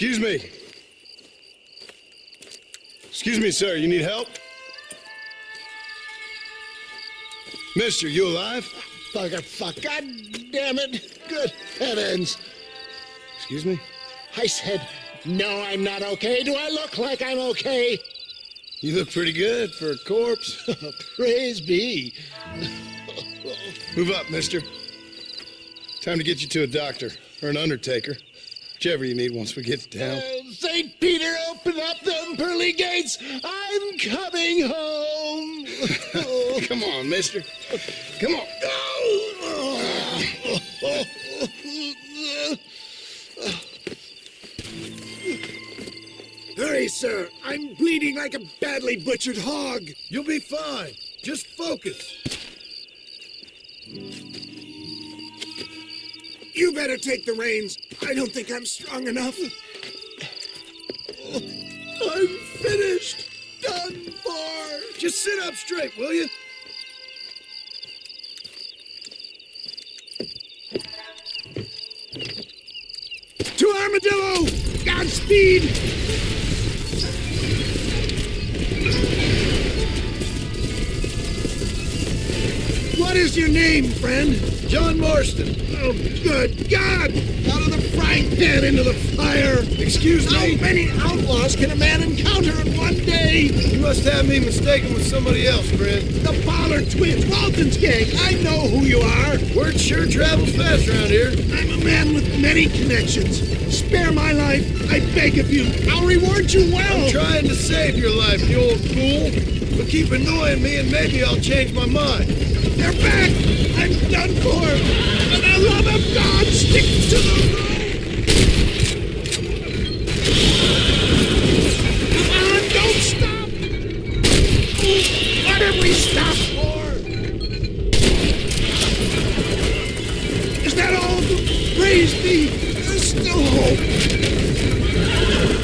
Excuse me. Excuse me, sir. You need help? Mister, you alive? Fuck. God damn it. Good heavens. Excuse me? I said, no, I'm not okay. Do I look like I'm okay? You look pretty good for a corpse. Praise be. Move up, mister. Time to get you to a doctor or an undertaker. Whichever you need once we get to town. St. Peter, open up them pearly gates. I'm coming home. Come on, mister. Come on. Hurry, sir. I'm bleeding like a badly butchered hog. You'll be fine. Just focus. You better take the reins. I don't think I'm strong enough. I'm finished. Done for. Just sit up straight, will you? To Armadillo! Godspeed! What is your name, friend? John Marston. Oh, good God! Out of the frying pan into the fire! Excuse me? How many outlaws can a man encounter in one day? You must have me mistaken with somebody else, friend. The Pollard twins, Walton's gang. I know who you are. Word sure travels fast around here. I'm a man with many connections. Spare my life, I beg of you. I'll reward you well. I'm trying to save your life, you old fool. But keep annoying me and maybe I'll change my mind. They're back! I'm done for! For the love of God, stick to the road! Come on, don't stop! What have we stopped for? Is that all? Praise be! There's still hope!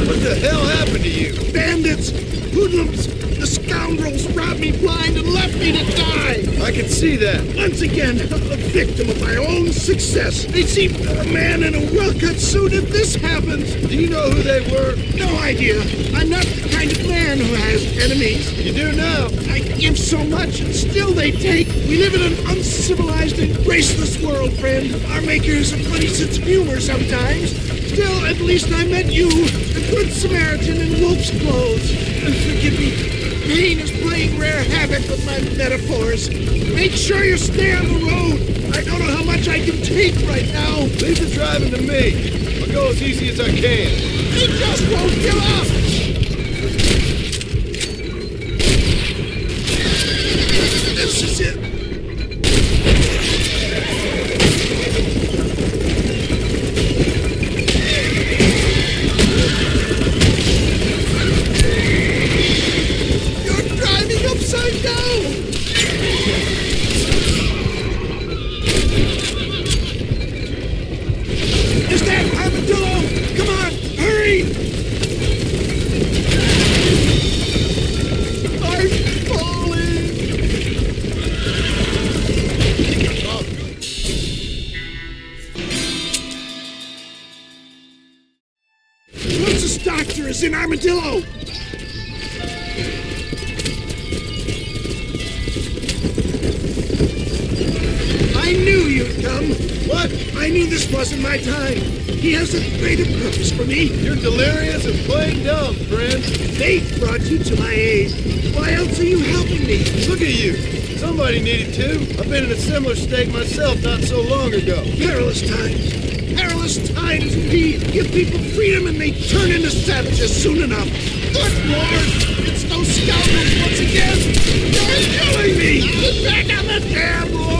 What the hell happened to you? Bandits! Hoodlums! The scoundrels robbed me blind and left me to die! I can see that. Once again, a victim of my own success. They seem a man in a well-cut suit if this happens. Do you know who they were? No idea. I'm not the kind of man who has enemies. You do now. I give so much and still they take. We live in an uncivilized and graceless world, friend. Our makers a funny sense of humor sometimes. Still, at least I met you, a good Samaritan in wolf's clothes. Forgive me. Pain is playing rare havoc with my metaphors. Make sure you stay on the road. I don't know how much I can take right now. Leave the driving to me. I'll go as easy as I can. They just won't give up. This is it. Upside down! Is that Armadillo? Come on, hurry! I'm falling! Francis Doctor is in Armadillo! I knew you'd come. What? I knew this wasn't my time. He has a greater purpose for me. You're delirious and plain dumb, friend. Fate brought you to my aid. Why else are you helping me? Look at you. Somebody needed to. I've been in a similar state myself not so long ago. Perilous times. Perilous times indeed. Give people freedom and they turn into savages soon enough. Good Lord! It's those scoundrels once again! They're killing me! Get back on the damn road!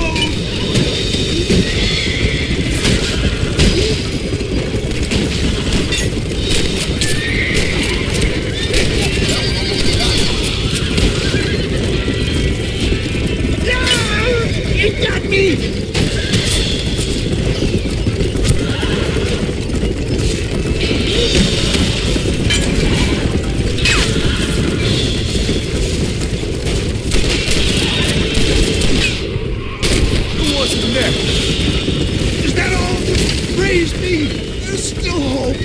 It got me! Is that all? Praise me! There's still hope!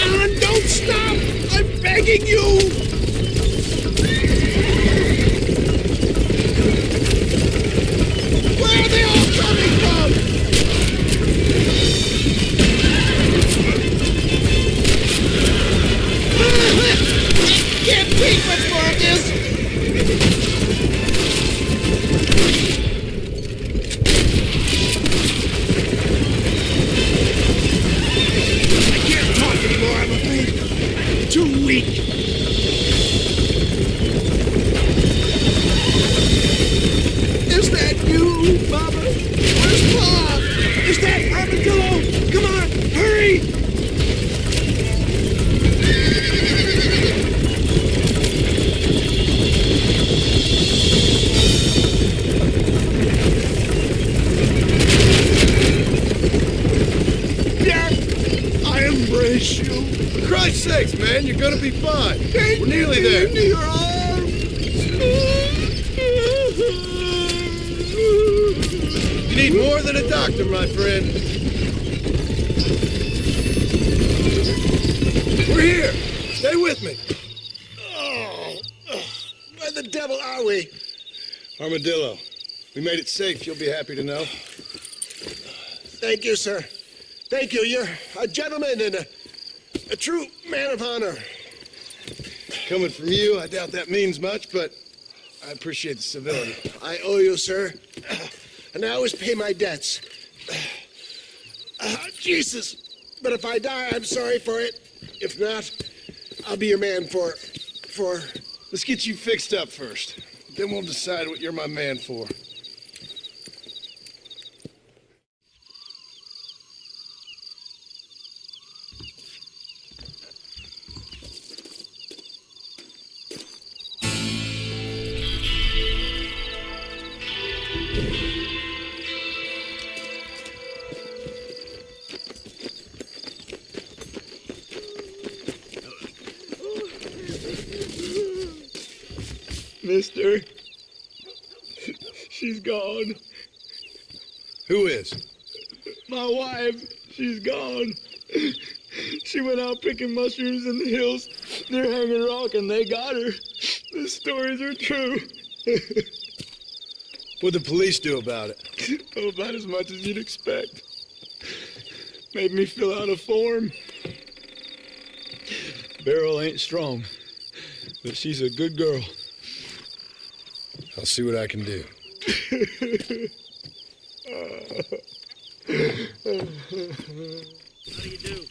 on, don't stop! I'm begging you! Where are they all coming from? Can't take much more of this! I can't talk anymore, I'm afraid. I'm too weak. Is that you, Baba? Where's Bob? Is that Armadillo? Come on, hurry! Yeah, I embrace you. For Christ's sakes, man, you're gonna be fine. Take We're nearly me there. into your arms. You need more than a doctor, my friend. We're here. Stay with me. Where the devil are we? Armadillo, we made it safe, you'll be happy to know. Thank you, sir. Thank you. You're a gentleman and a true man of honor. Coming from you, I doubt that means much, but I appreciate the civility. I owe you, sir. And I always pay my debts. Jesus. But if I die, I'm sorry for it. If not, I'll be your man for... Let's get you fixed up first. Then we'll decide what you're my man for. Mister, she's gone. Who is? My wife, she's gone. She went out picking mushrooms in the hills near Hanging Rock and they got her. The stories are true. What'd the police do about it? Oh, about as much as you'd expect. Made me fill out a form. Beryl ain't strong, but she's a good girl. I'll see what I can do. How do you do?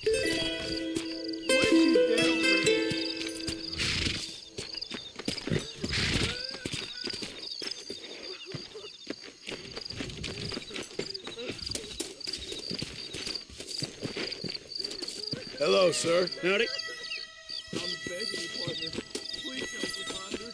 Hello, sir. Howdy. I'm begging you, partner. Please help me find her.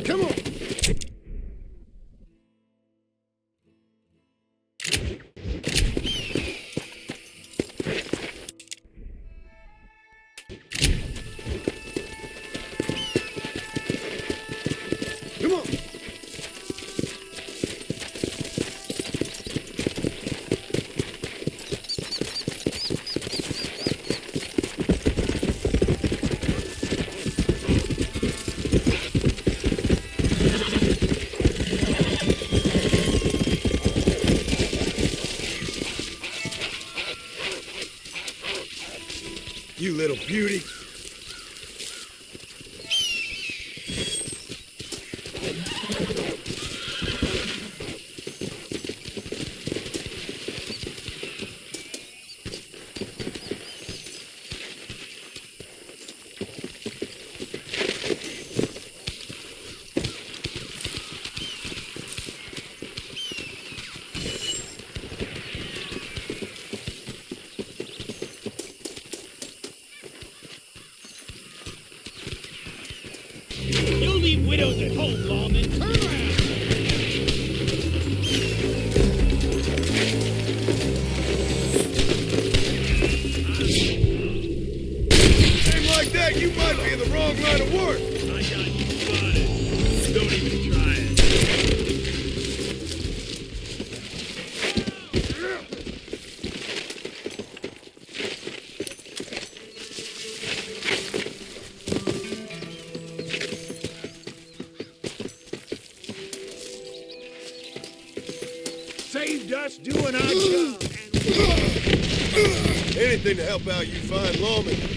Come on. little beauty. You'll leave widows at home, lawman. Turn around. Name like that, you might be in the wrong line of work. I got you spotted. Don't even try it. Saved us doing our job. Anything to help out you fine lawmen.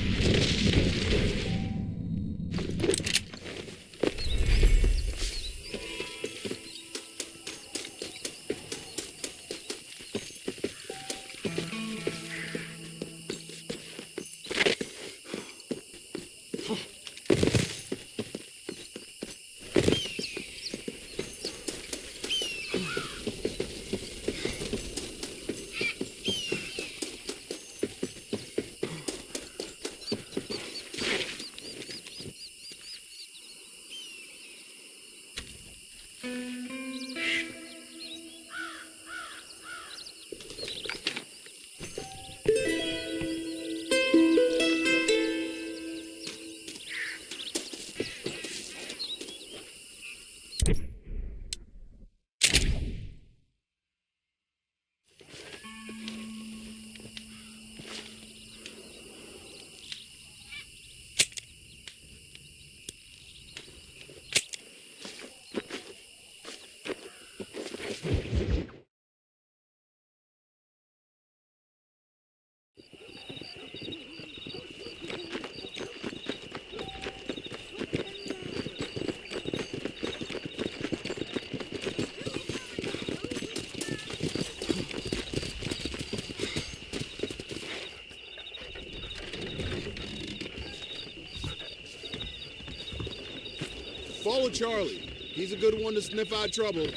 Follow Charlie. He's a good one to sniff out trouble.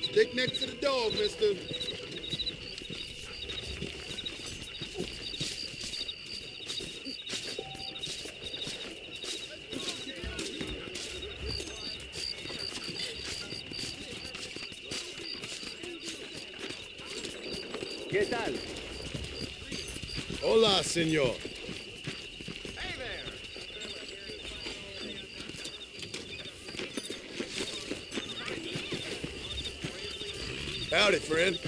Stick next to the dog, mister. ¿Qué tal? Hola, señor. Howdy, friend.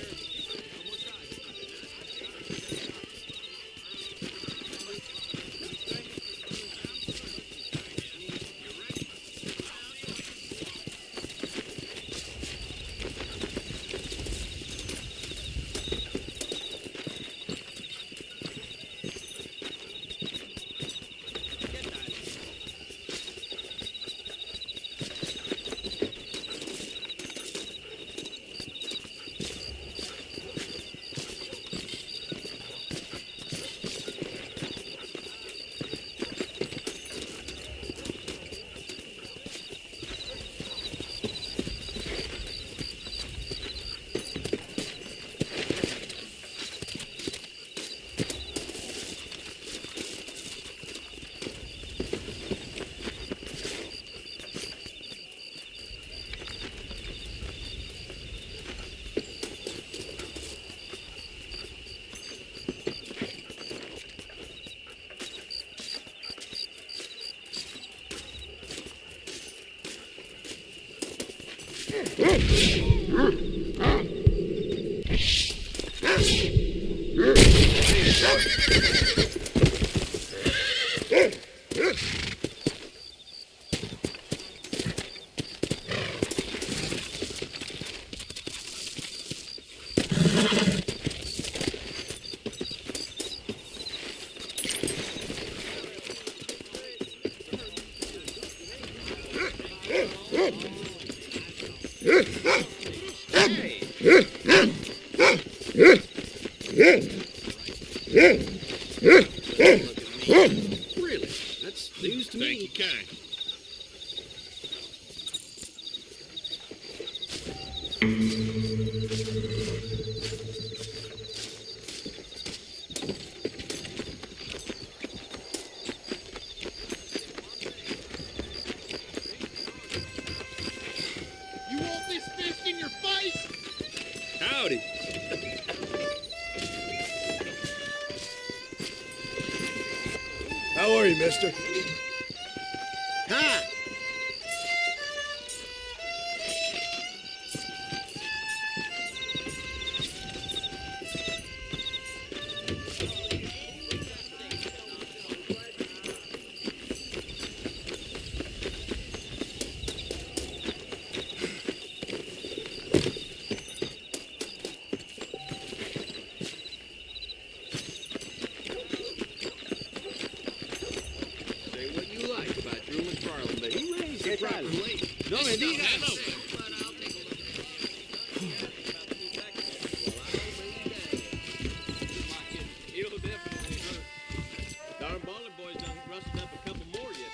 Really? That's news to me. Thank you, kind. You want this fist in your face? Howdy. How are you, mister? Hi. Say what you like about Drew McFarland, but he raised the proper weight. No, indeed. He'll definitely hurt. Darn Baller Boys done rusted up a couple more yesterday.